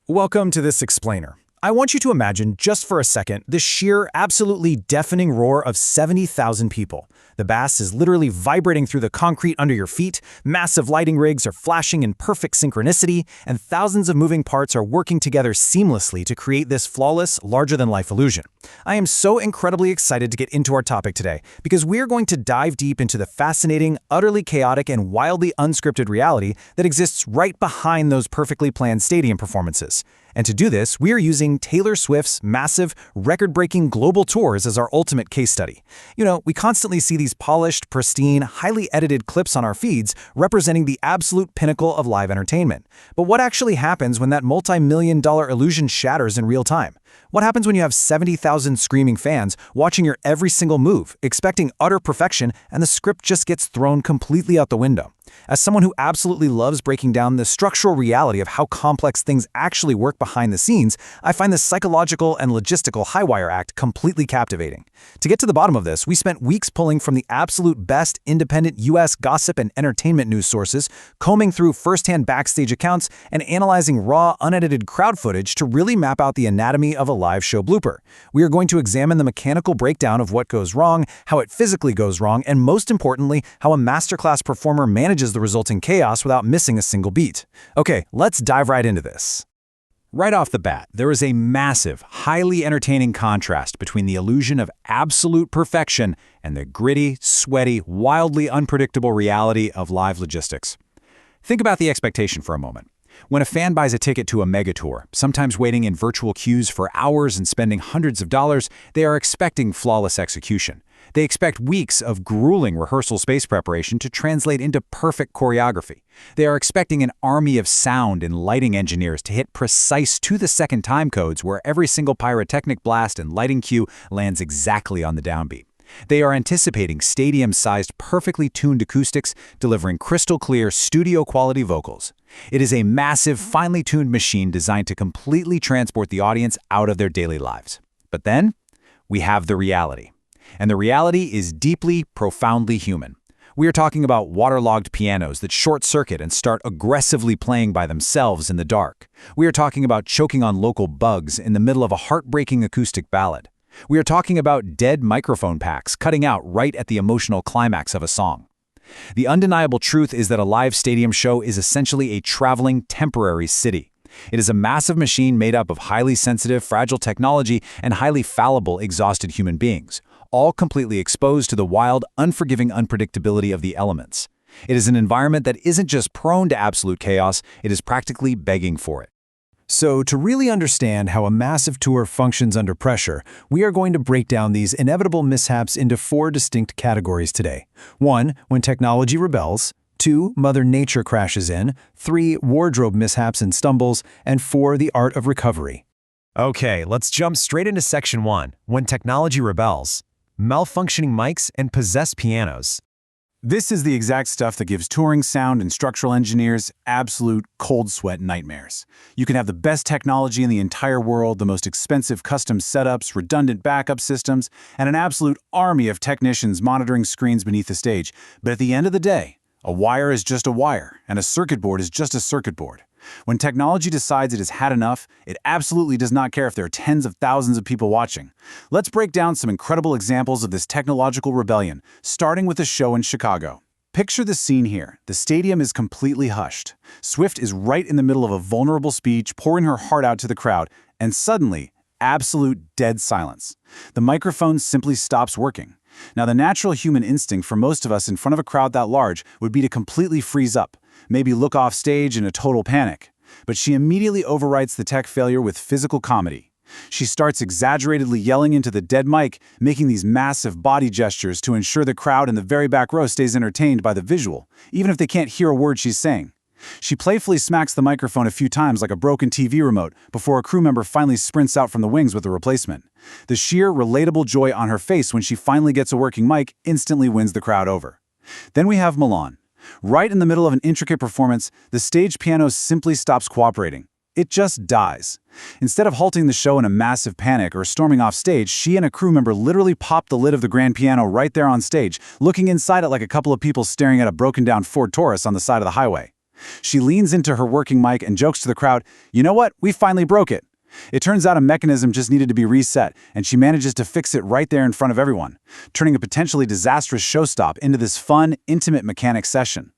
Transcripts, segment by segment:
Welcome to this explainer. I want you to imagine, just for a second, the sheer, absolutely deafening roar of 70,000 people. The bass is literally vibrating through the concrete under your feet, massive lighting rigs are flashing in perfect synchronicity, and thousands of moving parts are working together seamlessly to create this flawless, larger-than-life illusion. I am so incredibly excited to get into our topic today, because we're going to dive deep into the fascinating, utterly chaotic, and wildly unscripted reality that exists right behind those perfectly planned stadium performances. And to do this, we are using Taylor Swift's massive, record-breaking global tours as our ultimate case study. We constantly see these polished, pristine, highly edited clips on our feeds representing the absolute pinnacle of live entertainment. But what actually happens when that multi-million-dollar illusion shatters in real time? What happens when you have 70,000 screaming fans watching your every single move, expecting utter perfection, and the script just gets thrown completely out the window? As someone who absolutely loves breaking down the structural reality of how complex things actually work behind the scenes, I find this psychological and logistical high-wire act completely captivating. To get to the bottom of this, we spent weeks pulling from the absolute best independent U.S. gossip and entertainment news sources, combing through first-hand backstage accounts, and analyzing raw, unedited crowd footage to really map out the anatomy of a live show blooper. We are going to examine the mechanical breakdown of what goes wrong, how it physically goes wrong, and most importantly, how a masterclass performer manages the resulting chaos without missing a single beat. Okay, let's dive right into this. Right off the bat, there is a massive, highly entertaining contrast between the illusion of absolute perfection and the gritty, sweaty, wildly unpredictable reality of live logistics. Think about the expectation for a moment. When a fan buys a ticket to a mega tour, sometimes waiting in virtual queues for hours and spending hundreds of dollars, they are expecting flawless execution. They expect weeks of grueling rehearsal space preparation to translate into perfect choreography. They are expecting an army of sound and lighting engineers to hit precise to-the-second time codes where every single pyrotechnic blast and lighting cue lands exactly on the downbeat. They are anticipating stadium-sized, perfectly tuned acoustics, delivering crystal-clear, studio-quality vocals. It is a massive, finely tuned machine designed to completely transport the audience out of their daily lives. But then, we have the reality. And the reality is deeply, profoundly human. We are talking about waterlogged pianos that short-circuit and start aggressively playing by themselves in the dark. We are talking about choking on local bugs in the middle of a heartbreaking acoustic ballad. We are talking about dead microphone packs cutting out right at the emotional climax of a song. The undeniable truth is that a live stadium show is essentially a traveling, temporary city. It is a massive machine made up of highly sensitive, fragile technology and highly fallible, exhausted human beings, all completely exposed to the wild, unforgiving unpredictability of the elements. It is an environment that isn't just prone to absolute chaos, it is practically begging for it. So, to really understand how a massive tour functions under pressure, we are going to break down these inevitable mishaps into 4 distinct categories today. 1. When technology rebels. 2. Mother Nature crashes in. 3. Wardrobe mishaps and stumbles. And 4. The art of recovery. Okay, let's jump straight into Section 1, when technology rebels. Malfunctioning mics and possessed pianos. This is the exact stuff that gives touring sound and structural engineers absolute cold sweat nightmares. You can have the best technology in the entire world, the most expensive custom setups, redundant backup systems, and an absolute army of technicians monitoring screens beneath the stage. But at the end of the day, a wire is just a wire, and a circuit board is just a circuit board. When technology decides it has had enough, it absolutely does not care if there are tens of thousands of people watching. Let's break down some incredible examples of this technological rebellion, starting with a show in Chicago. Picture the scene here. The stadium is completely hushed. Swift is right in the middle of a vulnerable speech, pouring her heart out to the crowd, and suddenly, absolute dead silence. The microphone simply stops working. Now, the natural human instinct for most of us in front of a crowd that large would be to completely freeze up, maybe look off stage in a total panic. But she immediately overwrites the tech failure with physical comedy. She starts exaggeratedly yelling into the dead mic, making these massive body gestures to ensure the crowd in the very back row stays entertained by the visual, even if they can't hear a word she's saying. She playfully smacks the microphone a few times like a broken TV remote before a crew member finally sprints out from the wings with a replacement. The sheer, relatable joy on her face when she finally gets a working mic instantly wins the crowd over. Then we have Milan. Right in the middle of an intricate performance, the stage piano simply stops cooperating. It just dies. Instead of halting the show in a massive panic or storming off stage, she and a crew member literally popped the lid of the grand piano right there on stage, looking inside it like a couple of people staring at a broken-down Ford Taurus on the side of the highway. She leans into her working mic and jokes to the crowd, "You know what? We finally broke it." It turns out a mechanism just needed to be reset, and she manages to fix it right there in front of everyone, turning a potentially disastrous showstop into this fun, intimate mechanic session.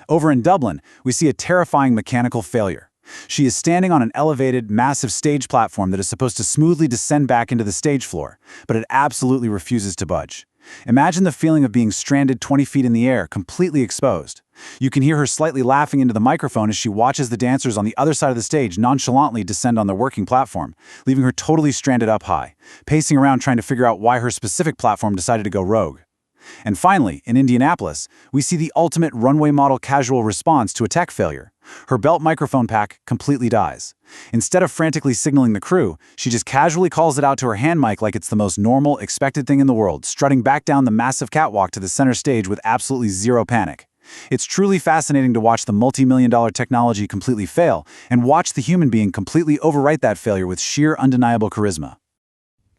Over in Dublin, we see a terrifying mechanical failure. She is standing on an elevated, massive stage platform that is supposed to smoothly descend back into the stage floor, but it absolutely refuses to budge. Imagine the feeling of being stranded 20 feet in the air, completely exposed. You can hear her slightly laughing into the microphone as she watches the dancers on the other side of the stage nonchalantly descend on their working platform, leaving her totally stranded up high, pacing around trying to figure out why her specific platform decided to go rogue. And finally, in Indianapolis, we see the ultimate runway model casual response to a tech failure. Her belt microphone pack completely dies. Instead of frantically signaling the crew, she just casually calls it out to her hand mic like it's the most normal, expected thing in the world, strutting back down the massive catwalk to the center stage with absolutely zero panic. It's truly fascinating to watch the multi-million-dollar technology completely fail and watch the human being completely overwrite that failure with sheer undeniable charisma.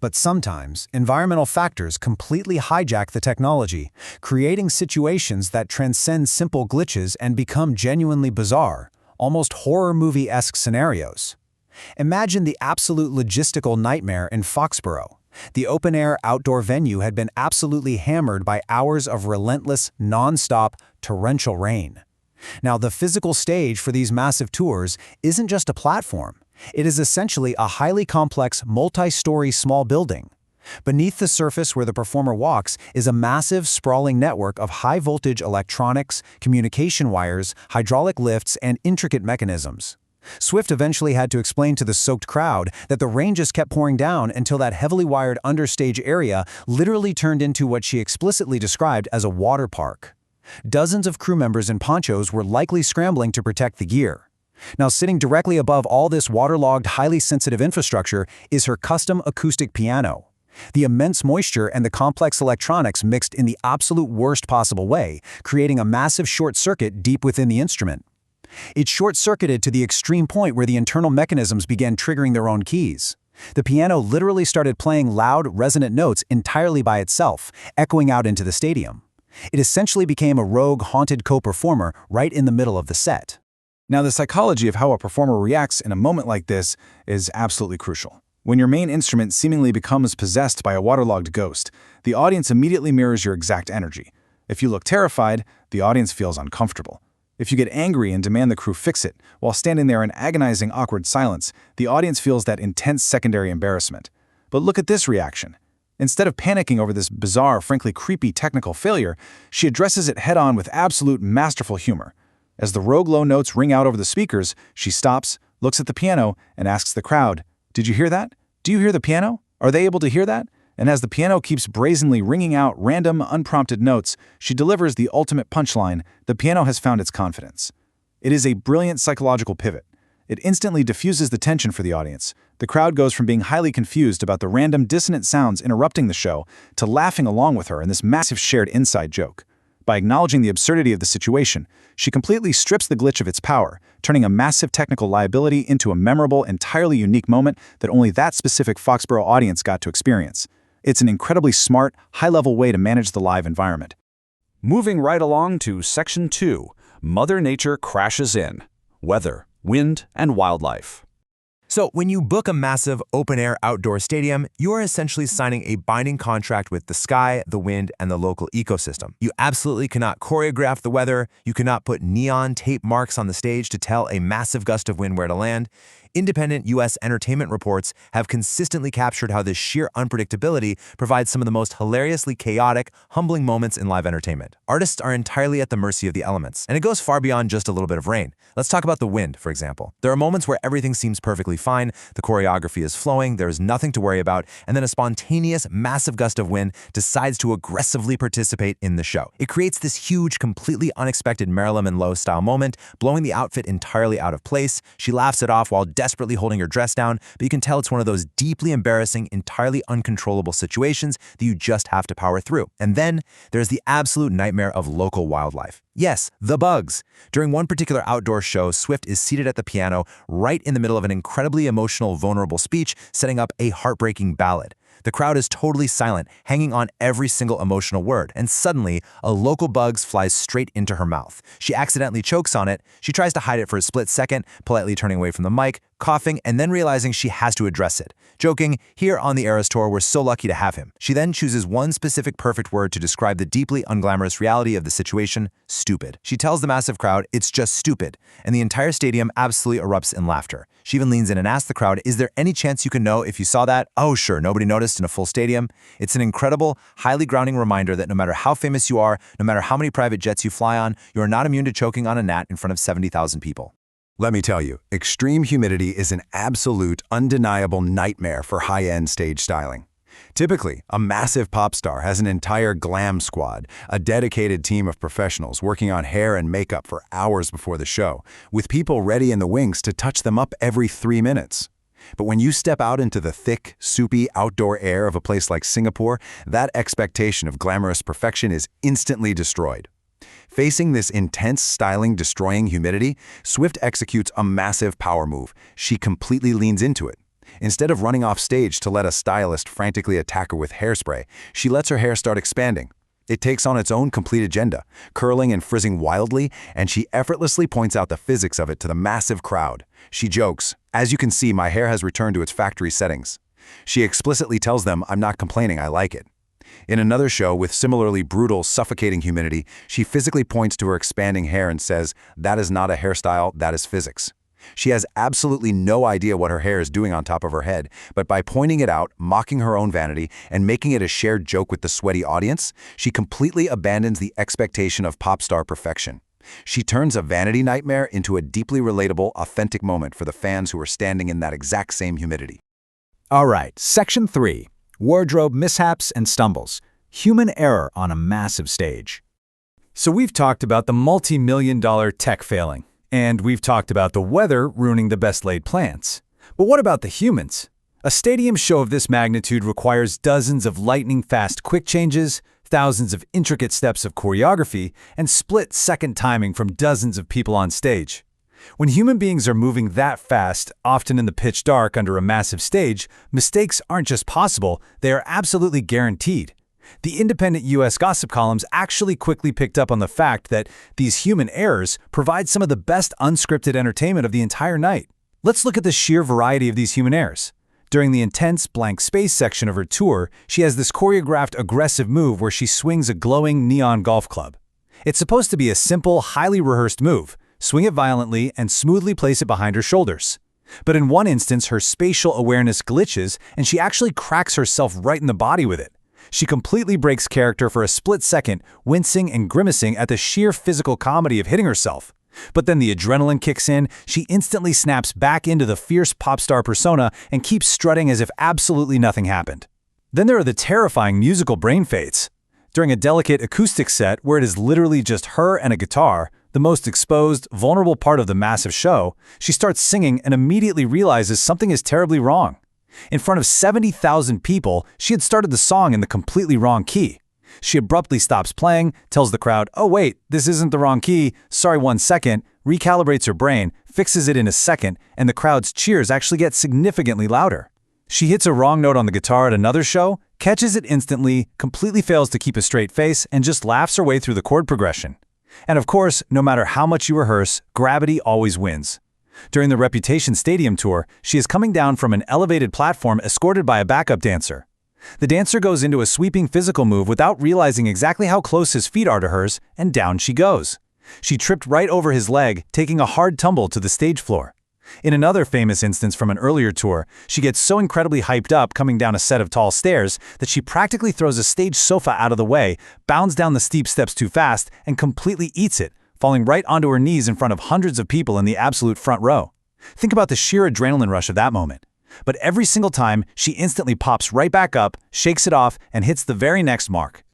But sometimes, environmental factors completely hijack the technology, creating situations that transcend simple glitches and become genuinely bizarre, almost horror movie-esque scenarios. Imagine the absolute logistical nightmare in Foxborough. The open-air outdoor venue had been absolutely hammered by hours of relentless, non-stop, torrential rain. Now, the physical stage for these massive tours isn't just a platform. It is essentially a highly complex, multi-story small building. Beneath the surface where the performer walks is a massive, sprawling network of high-voltage electronics, communication wires, hydraulic lifts, and intricate mechanisms. Swift eventually had to explain to the soaked crowd that the rain just kept pouring down until that heavily wired understage area literally turned into what she explicitly described as a water park. Dozens of crew members in ponchos were likely scrambling to protect the gear. Now, sitting directly above all this waterlogged, highly sensitive infrastructure is her custom acoustic piano. The immense moisture and the complex electronics mixed in the absolute worst possible way, creating a massive short circuit deep within the instrument. It short-circuited to the extreme point where the internal mechanisms began triggering their own keys. The piano literally started playing loud, resonant notes entirely by itself, echoing out into the stadium. It essentially became a rogue, haunted co-performer right in the middle of the set. Now, the psychology of how a performer reacts in a moment like this is absolutely crucial. When your main instrument seemingly becomes possessed by a waterlogged ghost, the audience immediately mirrors your exact energy. If you look terrified, the audience feels uncomfortable. If you get angry and demand the crew fix it, while standing there in agonizing, awkward silence, the audience feels that intense secondary embarrassment. But look at this reaction. Instead of panicking over this bizarre, frankly creepy technical failure, she addresses it head-on with absolute masterful humor. As the rogue low notes ring out over the speakers, she stops, looks at the piano, and asks the crowd, "Did you hear that? Do you hear the piano? Are they able to hear that?" And as the piano keeps brazenly ringing out random, unprompted notes, she delivers the ultimate punchline: the piano has found its confidence. It is a brilliant psychological pivot. It instantly diffuses the tension for the audience. The crowd goes from being highly confused about the random dissonant sounds interrupting the show to laughing along with her in this massive shared inside joke. By acknowledging the absurdity of the situation, she completely strips the glitch of its power, turning a massive technical liability into a memorable, entirely unique moment that only that specific Foxborough audience got to experience. It's an incredibly smart, high-level way to manage the live environment. Moving right along to Section 2, Mother Nature Crashes In: Weather, Wind, and Wildlife. So when you book a massive open-air outdoor stadium, you are essentially signing a binding contract with the sky, the wind, and the local ecosystem. You absolutely cannot choreograph the weather. You cannot put neon tape marks on the stage to tell a massive gust of wind where to land. Independent U.S. entertainment reports have consistently captured how this sheer unpredictability provides some of the most hilariously chaotic, humbling moments in live entertainment. Artists are entirely at the mercy of the elements, and it goes far beyond just a little bit of rain. Let's talk about the wind, for example. There are moments where everything seems perfectly fine, the choreography is flowing, there is nothing to worry about, and then a spontaneous, massive gust of wind decides to aggressively participate in the show. It creates this huge, completely unexpected Marilyn Monroe-style moment, blowing the outfit entirely out of place. She laughs it off while desperately holding her dress down, but you can tell it's one of those deeply embarrassing, entirely uncontrollable situations that you just have to power through. And then there's the absolute nightmare of local wildlife. Yes, the bugs. During one particular outdoor show, Swift is seated at the piano right in the middle of an incredibly emotional, vulnerable speech, setting up a heartbreaking ballad. The crowd is totally silent, hanging on every single emotional word, and suddenly, a local bug flies straight into her mouth. She accidentally chokes on it. She tries to hide it for a split second, politely turning away from the mic, coughing, and then realizing she has to address it. Joking, here on the Eras Tour, we're so lucky to have him. She then chooses one specific perfect word to describe the deeply unglamorous reality of the situation: stupid. She tells the massive crowd, "It's just stupid," and the entire stadium absolutely erupts in laughter. She even leans in and asks the crowd, "Is there any chance you can know if you saw that?" Oh, sure, nobody noticed in a full stadium. It's an incredible, highly grounding reminder that no matter how famous you are, no matter how many private jets you fly on, you are not immune to choking on a gnat in front of 70,000 people. Let me tell you, extreme humidity is an absolute, undeniable nightmare for high-end stage styling. Typically, a massive pop star has an entire glam squad, a dedicated team of professionals working on hair and makeup for hours before the show, with people ready in the wings to touch them up every 3 minutes. But when you step out into the thick, soupy outdoor air of a place like Singapore, that expectation of glamorous perfection is instantly destroyed. Facing this intense styling destroying humidity, Swift executes a massive power move. She completely leans into it. Instead of running off stage to let a stylist frantically attack her with hairspray, she lets her hair start expanding. It takes on its own complete agenda, curling and frizzing wildly, and she effortlessly points out the physics of it to the massive crowd. She jokes, "As you can see, my hair has returned to its factory settings." She explicitly tells them, "I'm not complaining, I like it." In another show with similarly brutal, suffocating humidity, she physically points to her expanding hair and says, "That is not a hairstyle, that is physics." She has absolutely no idea what her hair is doing on top of her head, but by pointing it out, mocking her own vanity, and making it a shared joke with the sweaty audience, she completely abandons the expectation of pop star perfection. She turns a vanity nightmare into a deeply relatable, authentic moment for the fans who are standing in that exact same humidity. All right, Section 3. Wardrobe mishaps and stumbles. Human error on a massive stage. So we've talked about the multi-million-dollar tech failing, and we've talked about the weather ruining the best-laid plans. But what about the humans? A stadium show of this magnitude requires dozens of lightning-fast quick changes, thousands of intricate steps of choreography, and split-second timing from dozens of people on stage. When human beings are moving that fast, often in the pitch dark under a massive stage, mistakes aren't just possible, they are absolutely guaranteed. The independent U.S. gossip columns actually quickly picked up on the fact that these human errors provide some of the best unscripted entertainment of the entire night. Let's look at the sheer variety of these human errors. During the intense blank space section of her tour, she has this choreographed aggressive move where she swings a glowing neon golf club. It's supposed to be a simple, highly rehearsed move. Swing it violently and smoothly place it behind her shoulders. But in one instance, her spatial awareness glitches and she actually cracks herself right in the body with it. She completely breaks character for a split second, wincing and grimacing at the sheer physical comedy of hitting herself. But then the adrenaline kicks in, she instantly snaps back into the fierce pop star persona and keeps strutting as if absolutely nothing happened. Then there are the terrifying musical brain fades. During a delicate acoustic set where it is literally just her and a guitar, the most exposed, vulnerable part of the massive show, she starts singing and immediately realizes something is terribly wrong. In front of 70,000 people, she had started the song in the completely wrong key. She abruptly stops playing, tells the crowd, "Oh wait, this isn't the wrong key, sorry 1 second," recalibrates her brain, fixes it in a second, and the crowd's cheers actually get significantly louder. She hits a wrong note on the guitar at another show, catches it instantly, completely fails to keep a straight face, and just laughs her way through the chord progression. And of course, no matter how much you rehearse, gravity always wins. During the Reputation Stadium tour, she is coming down from an elevated platform escorted by a backup dancer. The dancer goes into a sweeping physical move without realizing exactly how close his feet are to hers, and down she goes. She tripped right over his leg, taking a hard tumble to the stage floor. In another famous instance from an earlier tour, she gets so incredibly hyped up coming down a set of tall stairs that she practically throws a stage sofa out of the way, bounds down the steep steps too fast, and completely eats it, falling right onto her knees in front of hundreds of people in the absolute front row. Think about the sheer adrenaline rush of that moment. But every single time, she instantly pops right back up, shakes it off, and hits the very next mark.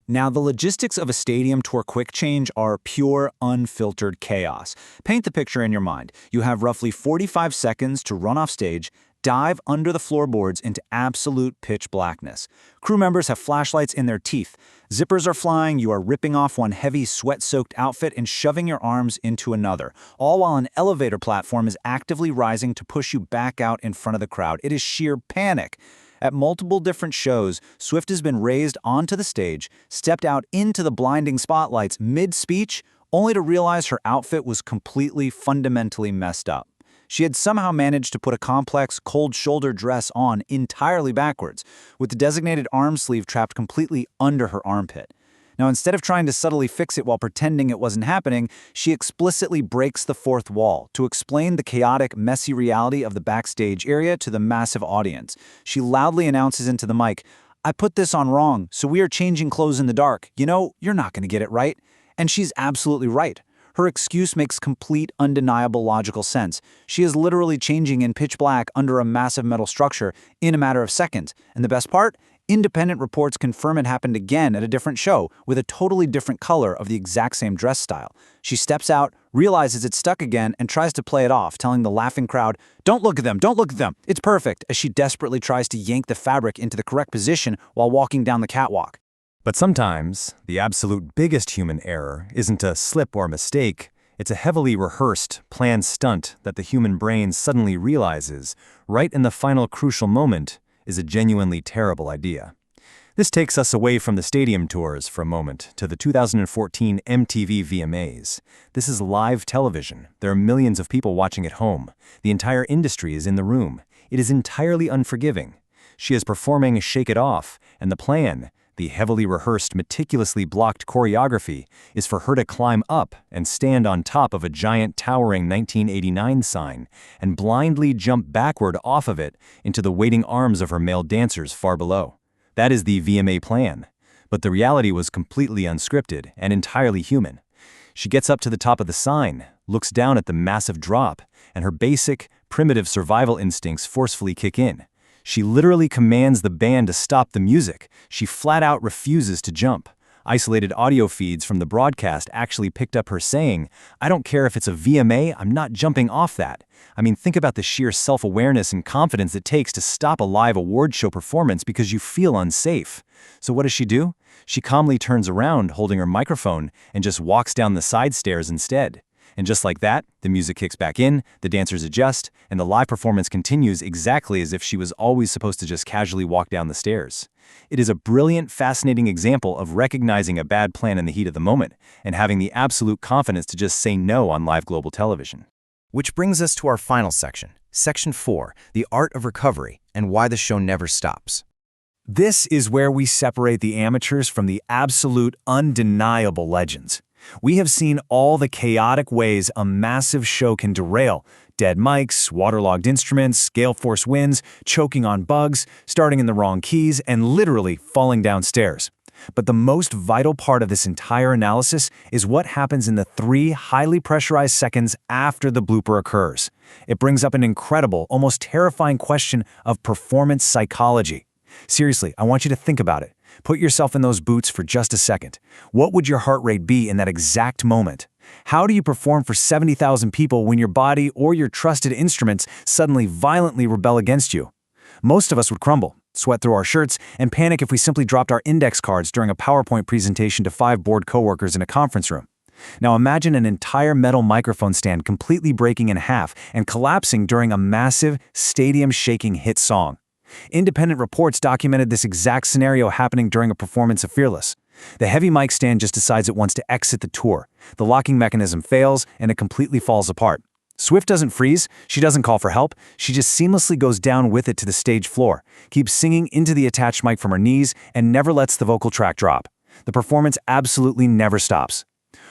Now, the logistics of a stadium tour quick change are pure, unfiltered chaos. Paint the picture in your mind. You have roughly 45 seconds to run off stage, dive under the floorboards into absolute pitch blackness. Crew members have flashlights in their teeth. Zippers are flying, you are ripping off one heavy, sweat-soaked outfit and shoving your arms into another, all while an elevator platform is actively rising to push you back out in front of the crowd. It is sheer panic. At multiple different shows, Swift has been raised onto the stage, stepped out into the blinding spotlights mid-speech, only to realize her outfit was completely, fundamentally messed up. She had somehow managed to put a complex, cold-shoulder dress on entirely backwards, with the designated arm sleeve trapped completely under her armpit. Now, instead of trying to subtly fix it while pretending it wasn't happening, she explicitly breaks the fourth wall to explain the chaotic, messy reality of the backstage area to the massive audience. She loudly announces into the mic, "I put this on wrong, so we are changing clothes in the dark. You know, you're not going to get it right." And she's absolutely right. Her excuse makes complete, undeniable logical sense. She is literally changing in pitch black under a massive metal structure in a matter of seconds. And the best part? Independent reports confirm it happened again at a different show with a totally different color of the exact same dress style. She steps out, realizes it's stuck again, and tries to play it off, telling the laughing crowd, "Don't look at them, don't look at them, it's perfect," as she desperately tries to yank the fabric into the correct position while walking down the catwalk. But sometimes, the absolute biggest human error isn't a slip or mistake, it's a heavily rehearsed, planned stunt that the human brain suddenly realizes, right in the final crucial moment, is a genuinely terrible idea. This takes us away from the stadium tours for a moment to the 2014 MTV VMAs. This is live television. There are millions of people watching at home. The entire industry is in the room. It is entirely unforgiving. She is performing Shake It Off, and the plan, the heavily rehearsed, meticulously blocked choreography, is for her to climb up and stand on top of a giant towering 1989 sign and blindly jump backward off of it into the waiting arms of her male dancers far below. That is the VMA plan. But the reality was completely unscripted and entirely human. She gets up to the top of the sign, looks down at the massive drop, and her basic, primitive survival instincts forcefully kick in. She literally commands the band to stop the music. She flat out refuses to jump. Isolated audio feeds from the broadcast actually picked up her saying, "I don't care if it's a VMA, I'm not jumping off that." I mean, think about the sheer self-awareness and confidence it takes to stop a live award show performance because you feel unsafe. So what does she do? She calmly turns around, holding her microphone, and just walks down the side stairs instead. And just like that, the music kicks back in, the dancers adjust, and the live performance continues exactly as if she was always supposed to just casually walk down the stairs. It is a brilliant, fascinating example of recognizing a bad plan in the heat of the moment and having the absolute confidence to just say no on live global television. Which brings us to our final section, Section 4, the art of recovery and why the show never stops. This is where we separate the amateurs from the absolute, undeniable legends. We have seen all the chaotic ways a massive show can derail: dead mics, waterlogged instruments, gale force winds, choking on bugs, starting in the wrong keys, and literally falling downstairs. But the most vital part of this entire analysis is what happens in the 3 highly pressurized seconds after the blooper occurs. It brings up an incredible, almost terrifying question of performance psychology. Seriously, I want you to think about it. Put yourself in those boots for just a second. What would your heart rate be in that exact moment? How do you perform for 70,000 people when your body or your trusted instruments suddenly violently rebel against you? Most of us would crumble, sweat through our shirts, and panic if we simply dropped our index cards during a PowerPoint presentation to 5 bored coworkers in a conference room. Now imagine an entire metal microphone stand completely breaking in half and collapsing during a massive, stadium-shaking hit song. Independent reports documented this exact scenario happening during a performance of Fearless. The heavy mic stand just decides it wants to exit the tour. The locking mechanism fails, and it completely falls apart. Swift doesn't freeze, she doesn't call for help, she just seamlessly goes down with it to the stage floor, keeps singing into the attached mic from her knees, and never lets the vocal track drop. The performance absolutely never stops.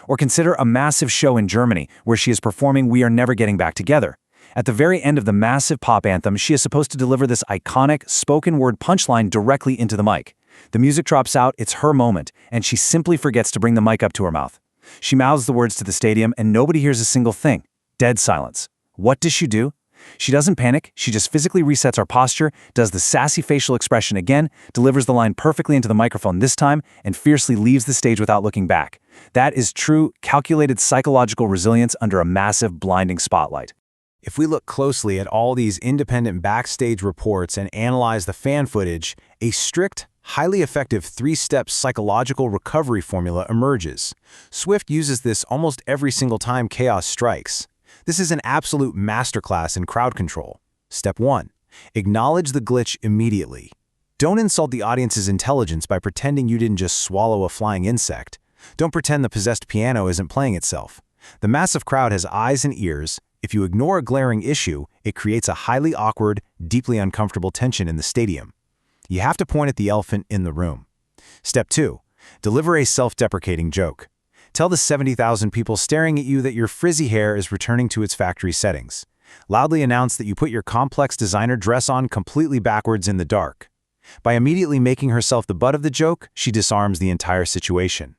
Or consider a massive show in Germany where she is performing We Are Never Getting Back Together. At the very end of the massive pop anthem, she is supposed to deliver this iconic, spoken-word punchline directly into the mic. The music drops out, it's her moment, and she simply forgets to bring the mic up to her mouth. She mouths the words to the stadium, and nobody hears a single thing. Dead silence. What does she do? She doesn't panic, she just physically resets our posture, does the sassy facial expression again, delivers the line perfectly into the microphone this time, and fiercely leaves the stage without looking back. That is true, calculated psychological resilience under a massive, blinding spotlight. If we look closely at all these independent backstage reports and analyze the fan footage, a strict, highly effective three-step psychological recovery formula emerges. Swift uses this almost every single time chaos strikes. This is an absolute masterclass in crowd control. Step 1. Acknowledge the glitch immediately. Don't insult the audience's intelligence by pretending you didn't just swallow a flying insect. Don't pretend the possessed piano isn't playing itself. The massive crowd has eyes and ears. If you ignore a glaring issue, it creates a highly awkward, deeply uncomfortable tension in the stadium. You have to point at the elephant in the room. Step 2. Deliver a self-deprecating joke. Tell the 70,000 people staring at you that your frizzy hair is returning to its factory settings. Loudly announce that you put your complex designer dress on completely backwards in the dark. By immediately making herself the butt of the joke, she disarms the entire situation.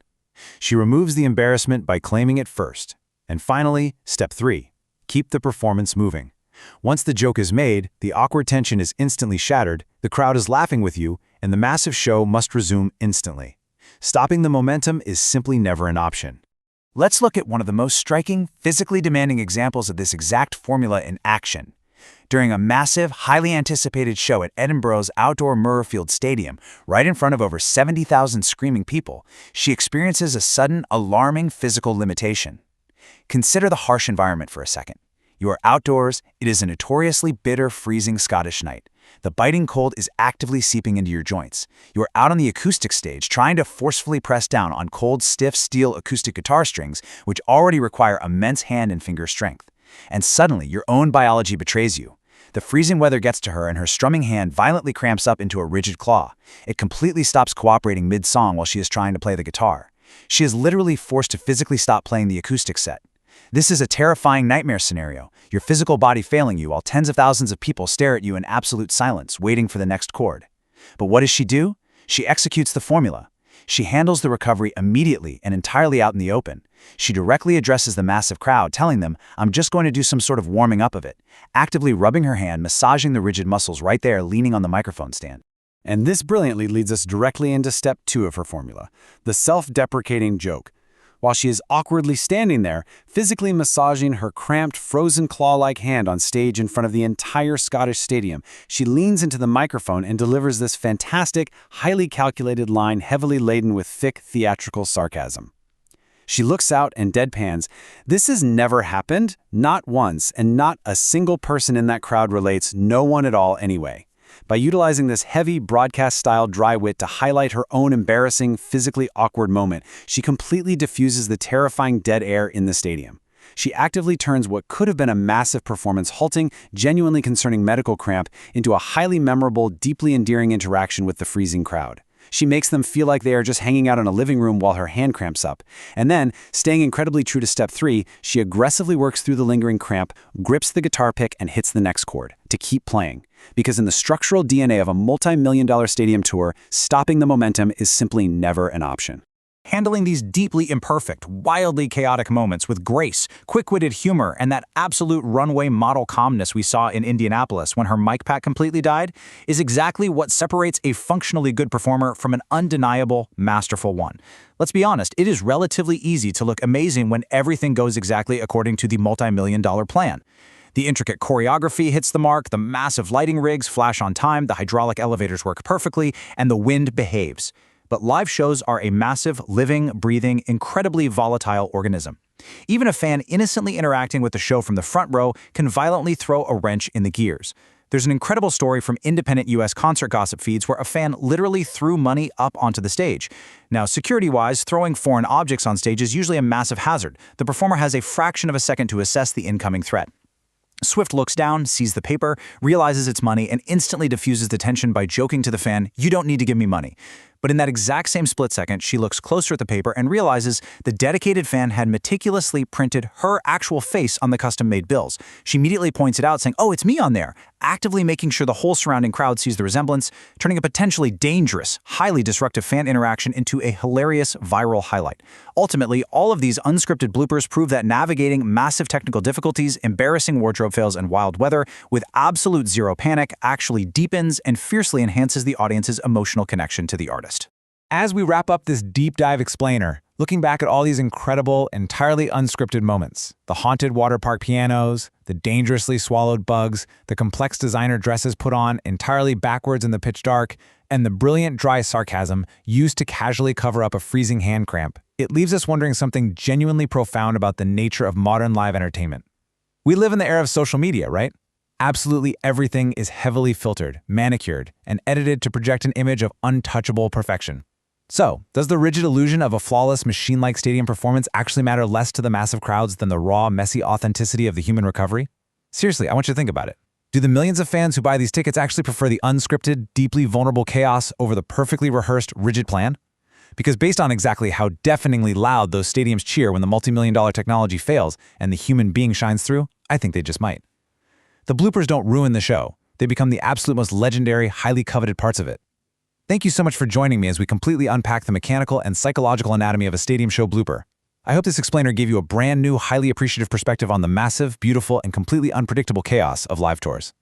She removes the embarrassment by claiming it first. And finally, step 3. Keep the performance moving. Once the joke is made, the awkward tension is instantly shattered, the crowd is laughing with you, and the massive show must resume instantly. Stopping the momentum is simply never an option. Let's look at one of the most striking, physically demanding examples of this exact formula in action. During a massive, highly anticipated show at Edinburgh's outdoor Murrayfield Stadium, right in front of over 70,000 screaming people, she experiences a sudden, alarming physical limitation. Consider the harsh environment for a second. You are outdoors, it is a notoriously bitter, freezing Scottish night. The biting cold is actively seeping into your joints. You are out on the acoustic stage trying to forcefully press down on cold, stiff steel acoustic guitar strings, which already require immense hand and finger strength. And suddenly, your own biology betrays you. The freezing weather gets to her and her strumming hand violently cramps up into a rigid claw. It completely stops cooperating mid-song while she is trying to play the guitar. She is literally forced to physically stop playing the acoustic set. This is a terrifying nightmare scenario, your physical body failing you while tens of thousands of people stare at you in absolute silence, waiting for the next chord. But what does she do? She executes the formula. She handles the recovery immediately and entirely out in the open. She directly addresses the massive crowd, telling them, "I'm just going to do some sort of warming up of it," actively rubbing her hand, massaging the rigid muscles right there, leaning on the microphone stand. And this brilliantly leads us directly into step 2 of her formula, the self-deprecating joke. While she is awkwardly standing there, physically massaging her cramped, frozen claw-like hand on stage in front of the entire Scottish stadium, she leans into the microphone and delivers this fantastic, highly calculated line heavily laden with thick, theatrical sarcasm. She looks out and deadpans. This has never happened, not once, and not a single person in that crowd relates, no one at all anyway. By utilizing this heavy, broadcast-style dry wit to highlight her own embarrassing, physically awkward moment, she completely diffuses the terrifying dead air in the stadium. She actively turns what could have been a massive performance-halting, genuinely concerning medical cramp into a highly memorable, deeply endearing interaction with the freezing crowd. She makes them feel like they are just hanging out in a living room while her hand cramps up. And then, staying incredibly true to step 3, she aggressively works through the lingering cramp, grips the guitar pick, and hits the next chord to keep playing. Because in the structural DNA of a multi-million-dollar stadium tour, stopping the momentum is simply never an option. Handling these deeply imperfect, wildly chaotic moments with grace, quick-witted humor, and that absolute runway model calmness we saw in Indianapolis when her mic pack completely died is exactly what separates a functionally good performer from an undeniable, masterful one. Let's be honest, it is relatively easy to look amazing when everything goes exactly according to the multi-million-dollar plan. The intricate choreography hits the mark, the massive lighting rigs flash on time, the hydraulic elevators work perfectly, and the wind behaves. But live shows are a massive, living, breathing, incredibly volatile organism. Even a fan innocently interacting with the show from the front row can violently throw a wrench in the gears. There's an incredible story from independent US concert gossip feeds where a fan literally threw money up onto the stage. Now, security-wise, throwing foreign objects on stage is usually a massive hazard. The performer has a fraction of a second to assess the incoming threat. Swift looks down, sees the paper, realizes it's money, and instantly diffuses the tension by joking to the fan, "You don't need to give me money." But in that exact same split second, she looks closer at the paper and realizes the dedicated fan had meticulously printed her actual face on the custom-made bills. She immediately points it out, saying, "Oh, it's me on there," actively making sure the whole surrounding crowd sees the resemblance, turning a potentially dangerous, highly disruptive fan interaction into a hilarious viral highlight. Ultimately, all of these unscripted bloopers prove that navigating massive technical difficulties, embarrassing wardrobe fails, and wild weather with absolute zero panic actually deepens and fiercely enhances the audience's emotional connection to the artist. As we wrap up this deep dive explainer, looking back at all these incredible, entirely unscripted moments, the haunted water park pianos, the dangerously swallowed bugs, the complex designer dresses put on entirely backwards in the pitch dark, and the brilliant dry sarcasm used to casually cover up a freezing hand cramp, it leaves us wondering something genuinely profound about the nature of modern live entertainment. We live in the era of social media, right? Absolutely everything is heavily filtered, manicured, and edited to project an image of untouchable perfection. So, does the rigid illusion of a flawless machine-like stadium performance actually matter less to the massive crowds than the raw, messy authenticity of the human recovery? Seriously, I want you to think about it. Do the millions of fans who buy these tickets actually prefer the unscripted, deeply vulnerable chaos over the perfectly rehearsed, rigid plan? Because based on exactly how deafeningly loud those stadiums cheer when the multi-million-dollar technology fails and the human being shines through, I think they just might. The bloopers don't ruin the show. They become the absolute most legendary, highly coveted parts of it. Thank you so much for joining me as we completely unpack the mechanical and psychological anatomy of a stadium show blooper. I hope this explainer gave you a brand new, highly appreciative perspective on the massive, beautiful, and completely unpredictable chaos of live tours.